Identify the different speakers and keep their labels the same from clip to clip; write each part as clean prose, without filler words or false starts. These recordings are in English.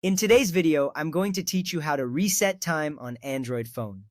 Speaker 1: In today's video, I'm going to teach you how to reset time on Android phone.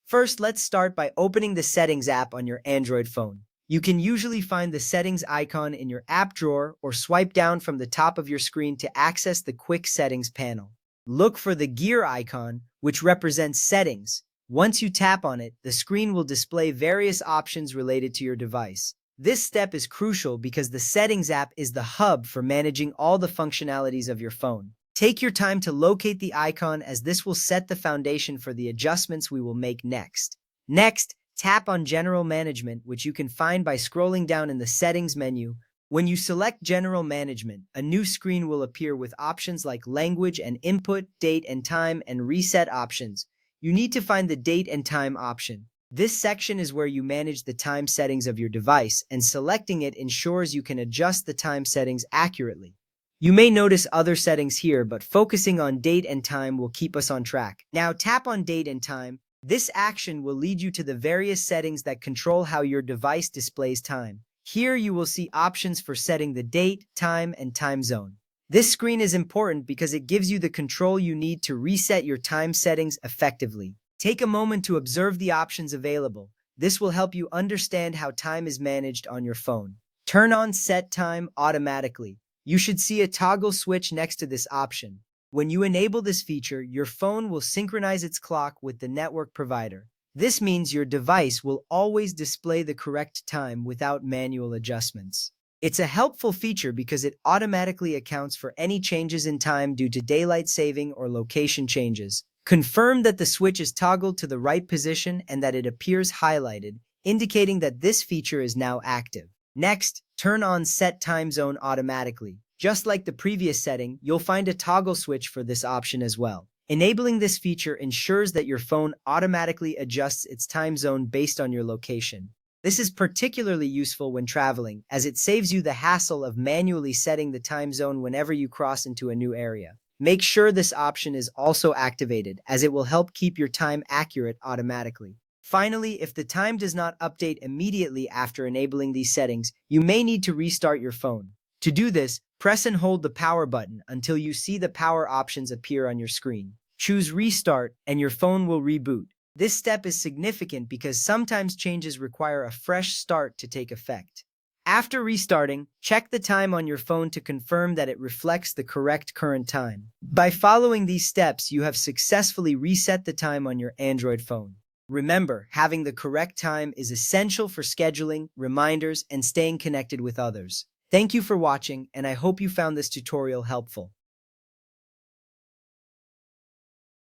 Speaker 1: First, let's start by opening the Settings app on your Android phone. You can usually find the Settings icon in your app drawer or swipe down from the top of your screen to access the Quick Settings panel. Look for the gear icon, which represents settings. Once you tap on it, the screen will display various options related to your device. This step is crucial because the Settings app is the hub for managing all the functionalities of your phone. Take your time to locate the icon as this will set the foundation for the adjustments we will make next. Next, tap on General Management, which you can find by scrolling down in the Settings menu. When you select General Management, a new screen will appear with options like Language and Input, Date and Time, and Reset options. You need to find the Date and Time option. This section is where you manage the time settings of your device, and selecting it ensures you can adjust the time settings accurately. You may notice other settings here, but focusing on date and time will keep us on track. Now tap on date and time. This action will lead you to the various settings that control how your device displays time. Here you will see options for setting the date, time, and time zone. This screen is important because it gives you the control you need to reset your time settings effectively. Take a moment to observe the options available. This will help you understand how time is managed on your phone. Turn on Set Time automatically. You should see a toggle switch next to this option. When you enable this feature, your phone will synchronize its clock with the network provider. This means your device will always display the correct time without manual adjustments. It's a helpful feature because it automatically accounts for any changes in time due to daylight saving or location changes. Confirm that the switch is toggled to the right position and that it appears highlighted, indicating that this feature is now active. Next, turn on Set Time Zone automatically. Just like the previous setting, you'll find a toggle switch for this option as well. Enabling this feature ensures that your phone automatically adjusts its time zone based on your location. This is particularly useful when traveling, as it saves you the hassle of manually setting the time zone whenever you cross into a new area. Make sure this option is also activated, as it will help keep your time accurate automatically. Finally, if the time does not update immediately after enabling these settings, you may need to restart your phone. To do this, press and hold the power button until you see the power options appear on your screen. Choose Restart, and your phone will reboot. This step is significant because sometimes changes require a fresh start to take effect. After restarting, check the time on your phone to confirm that it reflects the correct current time. By following these steps, you have successfully reset the time on your Android phone. Remember, having the correct time is essential for scheduling, reminders, and staying connected with others. Thank you for watching, and I hope you found this tutorial helpful.